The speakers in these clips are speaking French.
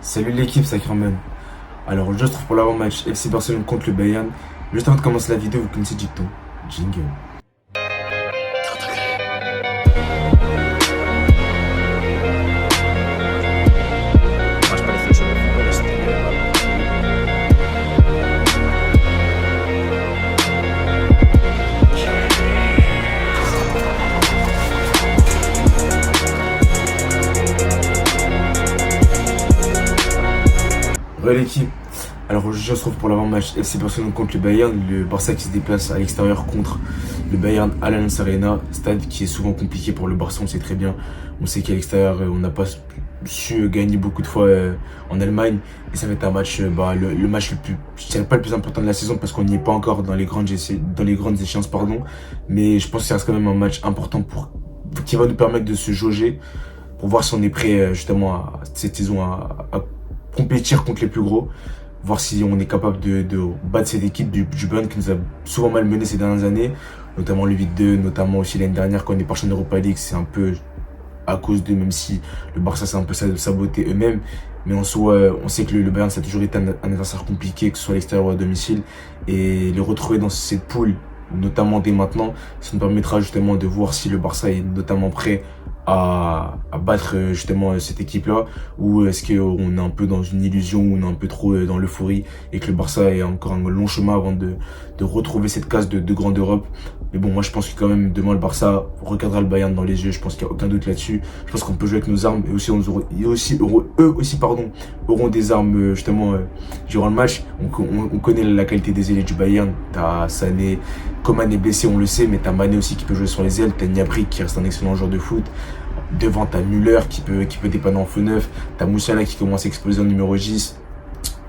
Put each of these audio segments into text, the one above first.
Salut l'équipe, c'est Kramen. Alors, je trouve pour l'avant-match FC Barcelone contre le Bayern. Juste avant de commencer la vidéo, vous connaissez le dicton. Jingle. Más precioso del fútbol es tener el balón. L'équipe. Alors, je se retrouve pour l'avant-match FC Barcelone contre le Bayern. Le Barça qui se déplace à l'extérieur contre le Bayern à l'Allianz Arena. Stade qui est souvent compliqué pour le Barça, on sait très bien. On sait qu'à l'extérieur, on n'a pas su gagner beaucoup de fois en Allemagne. Et ça va être un match, le match le plus, je dirais pas le plus important de la saison parce qu'on n'y est pas encore dans les grandes échéances, pardon. Mais je pense que ça reste quand même un match important qui va nous permettre de se jauger pour voir si on est prêt justement cette saison à compétir contre les plus gros, voir si on est capable de battre cette équipe du Bayern qui nous a souvent malmené ces dernières années, notamment le 8-2, notamment aussi l'année dernière quand on est parti en Europa League, c'est un peu à cause d'eux, même si le Barça s'est un peu saboté eux-mêmes, mais en soi, on sait que le Bayern ça a toujours été un adversaire compliqué, que ce soit à l'extérieur ou à domicile, et les retrouver dans cette poule, notamment dès maintenant, ça nous permettra justement de voir si le Barça est notamment prêt à battre justement cette équipe-là, ou est-ce qu'on est un peu dans une illusion, ou on est un peu trop dans l'euphorie, et que le Barça est encore un long chemin avant de retrouver cette case de grande Europe. Mais bon, moi je pense que quand même demain le Barça regardera le Bayern dans les yeux, je pense qu'il n'y a aucun doute là-dessus. Je pense qu'on peut jouer avec nos armes, et aussi eux aussi auront des armes justement durant le match. On connaît la qualité des ailiers du Bayern, t'as Sané, Coman est blessé, on le sait, mais t'as Mané aussi qui peut jouer sur les ailes, t'as Gnabry qui reste un excellent joueur de foot. Devant, t'as Müller qui peut dépanner en faux neuf, t'as Moussiala qui commence à exploser en numéro 10.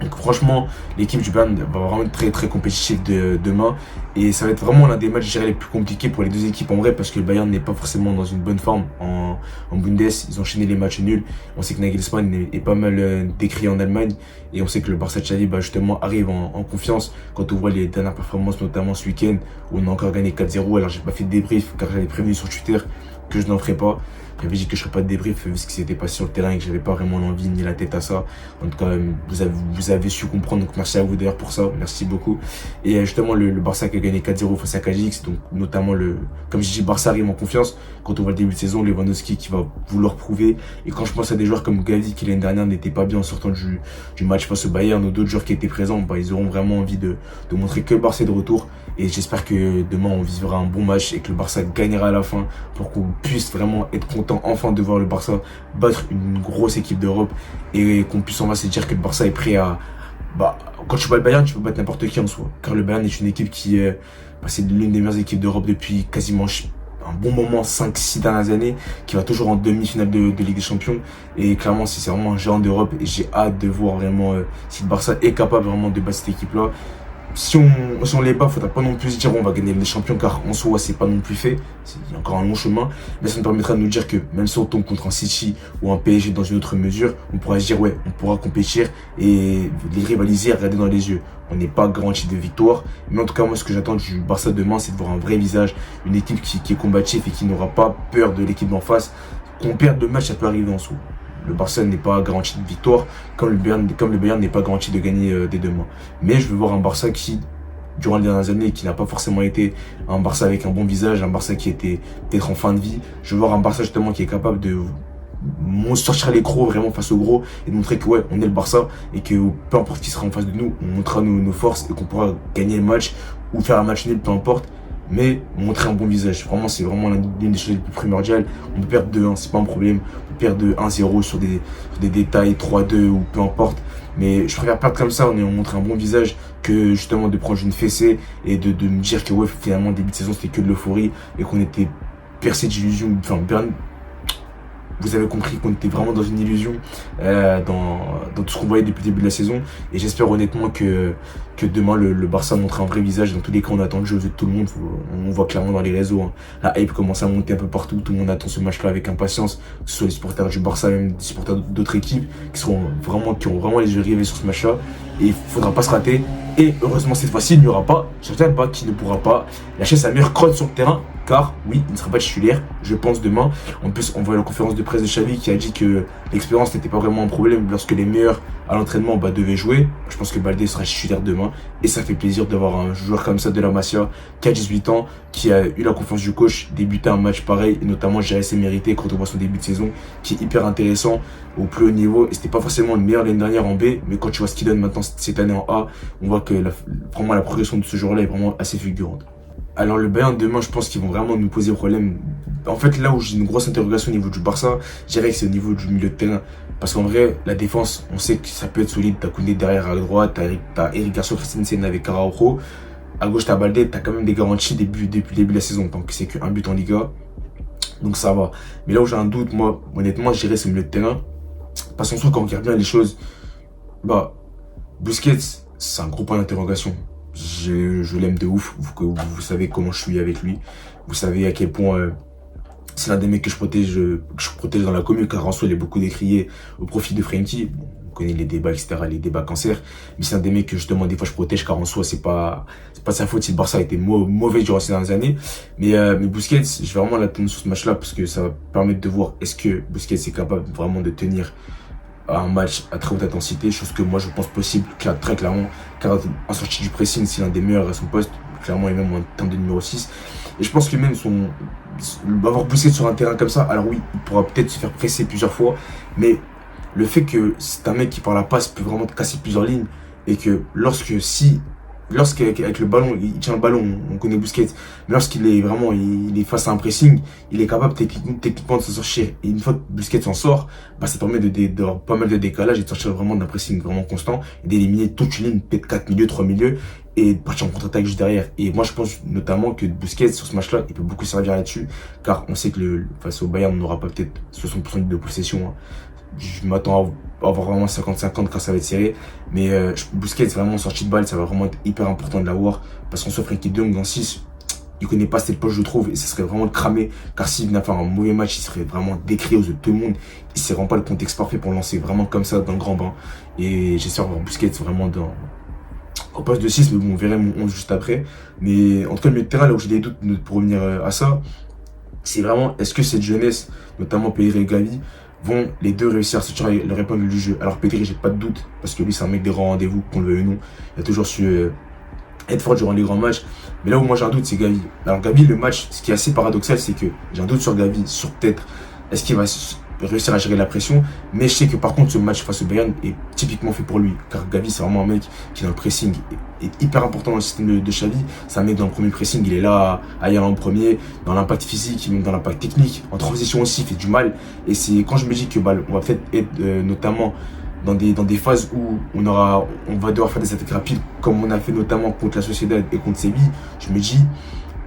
Donc franchement, l'équipe du Bayern va vraiment être très très compétitive demain, et ça va être vraiment l'un des matchs, je dirais, les plus compliqués pour les deux équipes en vrai, parce que le Bayern n'est pas forcément dans une bonne forme en Bundes. Ils ont enchaîné les matchs nuls. On sait que Nagelsmann est pas mal décrié en Allemagne, et on sait que le Barça de Xavi justement arrive en confiance. Quand on voit les dernières performances, notamment ce week-end où on a encore gagné 4-0, alors j'ai pas fait de débrief car j'avais prévenu sur Twitter que je n'en ferais pas. J'avais dit que je ne ferais pas de débrief vu ce qui s'était passé sur le terrain et que j'avais pas vraiment l'envie ni la tête à ça. En tout cas, vous avez su comprendre, donc merci à vous d'ailleurs pour ça, merci beaucoup. Et justement, le Barça qui a gagné 4-0 face à Kajix, donc notamment comme je dis, Barça arrive en confiance. Quand on voit le début de saison, Lewandowski qui va vouloir prouver. Et quand je pense à des joueurs comme Gavi qui l'année dernière n'était pas bien en sortant du match face au Bayern, ou d'autres joueurs qui étaient présents, ils auront vraiment envie de montrer que le Barça est de retour. Et j'espère que demain on vivra un bon match et que le Barça gagnera à la fin pour qu'on puisse vraiment être content enfin de voir le Barça battre une grosse équipe d'Europe, et qu'on puisse enfin se dire que le Barça est prêt à... quand tu bats le Bayern, tu peux battre n'importe qui en soi. Car le Bayern est une équipe qui c'est l'une des meilleures équipes d'Europe depuis quasiment un bon moment, 5-6 dernières années, qui va toujours en demi-finale de Ligue des Champions. Et clairement, c'est vraiment un géant d'Europe, et j'ai hâte de voir vraiment si le Barça est capable vraiment de battre cette équipe-là. Si on les bat, faudra pas non plus se dire on va gagner les champions, car en soi c'est pas non plus fait, il y a encore un long chemin, mais ça nous permettra de nous dire que même si on tombe contre un City ou un PSG dans une autre mesure, on pourra se dire ouais, on pourra compétir et les rivaliser et regarder dans les yeux. On n'est pas garanti de victoire, mais en tout cas moi ce que j'attends du Barça demain, c'est de voir un vrai visage, une équipe qui est combative et qui n'aura pas peur de l'équipe d'en face. Qu'on perde le match, ça peut arriver en soi. Le Barça n'est pas garanti de victoire, comme le Bayern n'est pas garanti de gagner des deux mains. Mais je veux voir un Barça qui, durant les dernières années, qui n'a pas forcément été un Barça avec un bon visage, un Barça qui était peut-être en fin de vie. Je veux voir un Barça justement qui est capable de sortir les crocs vraiment face aux gros, et de montrer que ouais, on est le Barça, et que peu importe qui sera en face de nous, on montrera nos forces, et qu'on pourra gagner le match ou faire un match nul, peu importe. Mais montrer un bon visage, vraiment c'est vraiment l'une des choses les plus primordiales. On peut perdre 2-1, c'est pas un problème. On peut perdre 1-0 sur des détails, 3-2 ou peu importe. Mais je préfère perdre comme ça, on montre un bon visage, que justement de prendre une fessée et de me dire que ouais, finalement début de saison c'était que de l'euphorie et qu'on était percé d'illusions. Enfin, vous avez compris qu'on était vraiment dans une illusion dans tout ce qu'on voyait depuis le début de la saison, et j'espère honnêtement que demain le Barça montrera un vrai visage. Dans tous les cas, on attend le jeu aux yeux de tout le monde. On voit clairement dans les réseaux, hein, la hype commence à monter un peu partout, tout le monde attend ce match-là avec impatience, que ce soit les supporters du Barça, même des supporters d'autres équipes qui ont vraiment les yeux rivés sur ce match-là, et il faudra pas se rater. Et heureusement cette fois-ci il n'y aura pas, certains pas qui ne pourra pas lâcher sa meilleure crotte sur le terrain car oui, il ne sera pas titulaire, je pense, demain. En plus, on voit la conférence de presse de Xavi qui a dit que l'expérience n'était pas vraiment un problème lorsque les meilleurs à l'entraînement devaient jouer. Je pense que Baldé sera titulaire demain et ça fait plaisir d'avoir un joueur comme ça de la Masia qui a 18 ans, qui a eu la confiance du coach, débuter un match pareil et notamment gérer ses mérités quand on voit son début de saison qui est hyper intéressant au plus haut niveau. Et c'était pas forcément le meilleur l'année dernière en B, mais quand tu vois ce qu'il donne maintenant cette année en A, on voit que vraiment la progression de ce joueur-là est vraiment assez fulgurante. Alors le Bayern demain, je pense qu'ils vont vraiment nous poser problème. En fait, là où j'ai une grosse interrogation au niveau du Barça, je dirais que c'est au niveau du milieu de terrain. Parce qu'en vrai, la défense, on sait que ça peut être solide. T'as Koundé derrière à droite, t'as Eric Garcia Christensen avec Araujo. À gauche, t'as Baldé, t'as quand même des garanties depuis le début de la saison. Tant que c'est qu'un but en Liga. Donc ça va. Mais là où j'ai un doute, moi, honnêtement, je dirais c'est le milieu de terrain. Parce qu'en soi, quand on regarde bien les choses, Busquets, c'est un gros point d'interrogation. Je l'aime de ouf, vous savez comment je suis avec lui, vous savez à quel point c'est l'un des mecs que je protège dans la commune, car en soi il est beaucoup décrié au profit de Frenkie. Bon, on connaît les débats, etc., les débats cancer, mais c'est un des mecs que justement des fois je protège, car en soi c'est pas sa faute si le Barça a été mauvais durant ces dernières années. Mais Busquets, je vais vraiment l'attendre sur ce match là, parce que ça va permettre de voir est-ce que Busquets est capable vraiment de tenir un match à très haute intensité, chose que moi je pense possible, très clairement, car en sortie du pressing, c'est l'un des meilleurs à son poste, clairement, et même en termes de numéro 6. Et je pense que même avoir poussé sur un terrain comme ça, alors oui, il pourra peut-être se faire presser plusieurs fois, mais le fait que c'est un mec qui par la passe peut vraiment casser plusieurs lignes, et que lorsqu'avec le ballon, il tient le ballon, on connaît Busquets, mais lorsqu'il est vraiment, il est face à un pressing, il est capable techniquement de se sortir. Et une fois que Busquets s'en sort, ça permet d'avoir pas mal de décalage et de sortir vraiment d'un pressing vraiment constant, et d'éliminer toute une ligne, peut-être 4 milieux, 3 milieux, et de partir en contre-attaque juste derrière. Et moi, je pense notamment que Busquets, sur ce match-là, il peut beaucoup servir là-dessus, car on sait que face au Bayern, on n'aura pas peut-être 60% de possession, hein. Je m'attends à avoir vraiment 50-50 quand ça va être serré. Mais Busquets, vraiment en sortie de balle, ça va vraiment être hyper important de l'avoir. Parce qu'on s'offre Frenkie de Jong dans 6. Il connaît pas cette poche, je trouve. Et ça serait vraiment cramé. Car s'il venait à faire un mauvais match, il serait vraiment décrié aux yeux de tout le monde. Il serait vraiment pas le contexte parfait pour lancer vraiment comme ça dans le grand bain. Et j'espère voir Busquets vraiment au poste de 6. Mais bon, on verra mon 11 juste après. Mais en tout cas, le milieu de terrain, là où j'ai des doutes pour revenir à ça, c'est vraiment est-ce que cette jeunesse, notamment Pedri et Gavi, vont les deux réussir à sortir leur épingle du jeu. Alors Pedri, j'ai pas de doute, parce que lui c'est un mec des grands rendez-vous, qu'on le veuille ou non. Il a toujours su être fort durant les grands matchs. Mais là où moi j'ai un doute, c'est Gavi. Alors Gavi, le match, ce qui est assez paradoxal, c'est que j'ai un doute sur Gavi, sur peut-être est-ce qu'il va réussir à gérer la pression. Mais je sais que par contre ce match face au Bayern est typiquement fait pour lui, car Gavi c'est vraiment un mec qui dans le pressing est hyper important dans le système de Xavi. C'est un mec dans le premier pressing, il est là à y aller en premier, dans l'impact physique, même dans l'impact technique, en transition aussi il fait du mal. Et c'est quand je me dis que on va peut-être être notamment dans des phases où on va devoir faire des attaques rapides, comme on a fait notamment contre la Sociedad et contre Séville, je me dis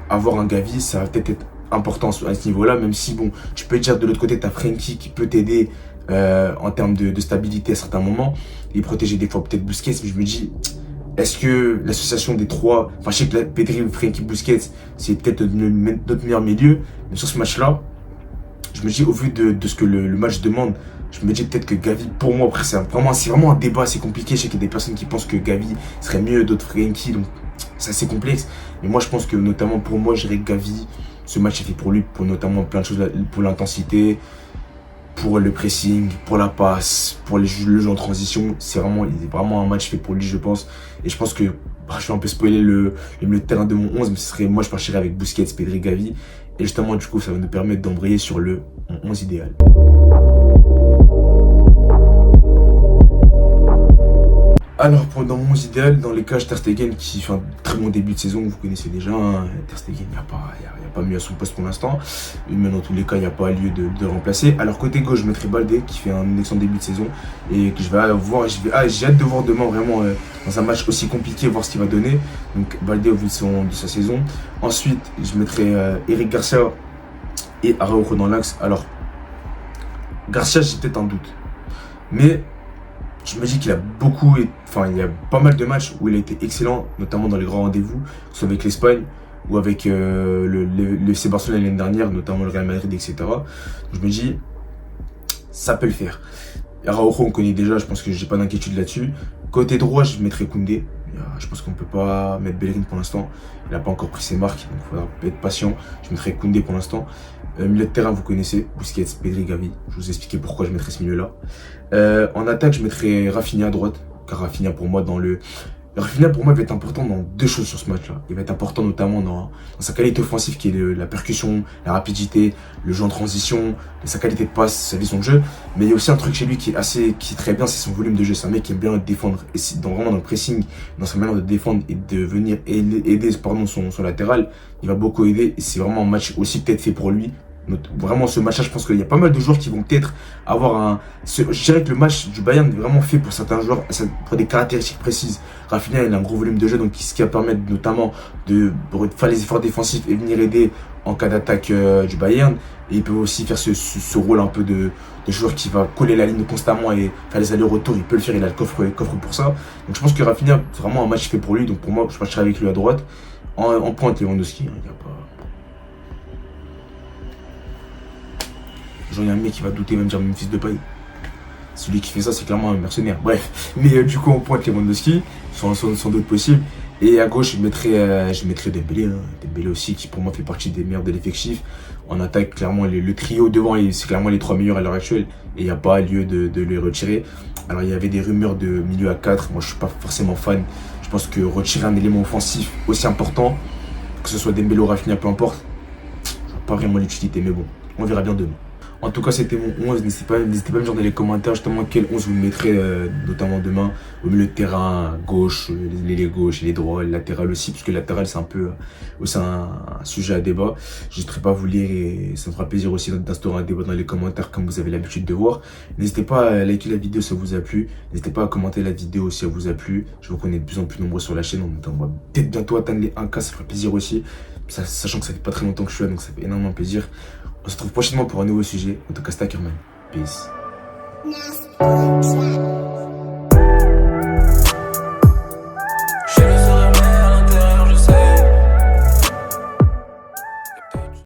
avoir un Gavi, ça va peut-être être important à ce niveau-là, même si bon, tu peux dire de l'autre côté, t'as Frenkie qui peut t'aider en termes de stabilité à certains moments, et protéger des fois peut-être Busquets, mais je me dis, est-ce que l'association des trois, je sais que Pedri, Frenkie, Busquets, c'est peut-être notre meilleur milieu, mais sur ce match-là, je me dis, au vu de ce que le match demande, je me dis peut-être que Gavi, pour moi, après, c'est vraiment un débat assez compliqué. Je sais qu'il y a des personnes qui pensent que Gavi serait mieux, d'autres Frenkie, donc c'est assez complexe. Mais moi, je pense que notamment pour moi, je dirais que Gavi, ce match est fait pour lui, pour notamment plein de choses, pour l'intensité, pour le pressing, pour la passe, pour le jeu en transition. Il est vraiment un match fait pour lui, je pense. Et je pense que, je vais un peu spoiler le terrain de mon 11, mais moi, je partirais avec Busquets, Pedri, Gavi. Et justement, du coup, ça va nous permettre d'embrayer sur le 11 idéal. Alors, dans mon 11 idéal, dans les cages, Ter Stegen qui fait un très bon début de saison, vous connaissez déjà, hein. Ter Stegen, il n'y a pas mieux à son poste pour l'instant, mais dans tous les cas, il n'y a pas lieu de remplacer. Alors, côté gauche, je mettrai Baldé qui fait un excellent début de saison et que je vais voir, j'ai hâte de voir demain vraiment dans un match aussi compliqué, voir ce qu'il va donner. Donc, Baldé au vu de sa saison. Ensuite, je mettrai Eric Garcia et Araujo dans l'axe. Alors, Garcia, j'ai peut-être un doute, mais je me dis qu'il a il y a pas mal de matchs où il a été excellent, notamment dans les grands rendez-vous, que ce soit avec l'Espagne ou avec le FC Barcelone l'année dernière, notamment le Real Madrid, etc. Donc je me dis, ça peut le faire. Araujo, on connaît déjà, je pense que j'ai pas d'inquiétude là-dessus. Côté droit, je mettrais Koundé. Je pense qu'on ne peut pas mettre Bellerin pour l'instant. Il n'a pas encore pris ses marques, donc il faudra être patient. Je mettrai Koundé pour l'instant. Milieu de terrain, vous connaissez, Busquets, Pedri, Gavi. Je vous ai expliqué pourquoi je mettrai ce milieu-là. En attaque, je mettrai Rafinha à droite, car Rafinha pour moi Rafinha pour moi il va être important dans deux choses sur ce match-là. Il va être important notamment dans sa qualité offensive qui est la percussion, la rapidité, le jeu en transition, sa qualité de passe, sa vision de jeu. Mais il y a aussi un truc chez lui qui est très bien, c'est son volume de jeu. C'est un mec qui aime bien défendre. Et vraiment dans le pressing, dans sa manière de défendre et de venir aider son latéral, il va beaucoup aider. Et c'est vraiment un match aussi peut-être fait pour lui. Vraiment ce match-là, je pense qu'il y a pas mal de joueurs qui vont peut-être avoir je dirais que le match du Bayern est vraiment fait pour certains joueurs, pour des caractéristiques précises. Rafinha, il a un gros volume de jeu, donc ce qui va permettre notamment de faire les efforts défensifs et venir aider en cas d'attaque du Bayern. Et il peut aussi faire ce rôle un peu de joueur qui va coller la ligne constamment et faire les allers-retours. Il peut le faire, il a le coffre pour ça. Donc je pense que Rafinha, c'est vraiment un match fait pour lui. Donc pour moi, je partirai avec lui à droite. En pointe, Lewandowski, il n'y a pas... Genre, il y a un mec qui va douter, même dire Memphis Depay. Celui qui fait ça, c'est clairement un mercenaire. Bref, mais du coup, on pointe Lewandowski, sans doute possible. Et à gauche, je mettrais Dembélé. Dembélé aussi, qui pour moi fait partie des meilleurs de l'effectif. En attaque, clairement, le trio devant, c'est clairement les 3 meilleurs à l'heure actuelle. Et il n'y a pas lieu de les retirer. Alors, il y avait des rumeurs de milieu à 4. Moi, je ne suis pas forcément fan. Je pense que retirer un élément offensif aussi important, que ce soit Dembélé ou Rafinha, peu importe, je vois pas vraiment l'utilité. Mais bon, on verra bien demain. En tout cas, c'était mon 11. N'hésitez pas à me dire dans les commentaires justement quel 11 vous mettrez, notamment demain, au milieu de terrain, gauche, les gauches, les droits, le latéral aussi, parce que le latéral, c'est un peu aussi un sujet à débat. J'hésiterai pas à vous lire et ça me fera plaisir aussi d'instaurer un débat dans les commentaires comme vous avez l'habitude de voir. N'hésitez pas à liker la vidéo si ça vous a plu. N'hésitez pas à commenter la vidéo si ça vous a plu. Je vois qu'on est de plus en plus nombreux sur la chaîne. On va peut-être bientôt atteindre les 1K, ça fera plaisir aussi. Sachant que ça fait pas très longtemps que je suis là, donc ça fait énormément plaisir. On se retrouve prochainement pour un nouveau sujet. En tout cas, c'était Ackerman. Peace.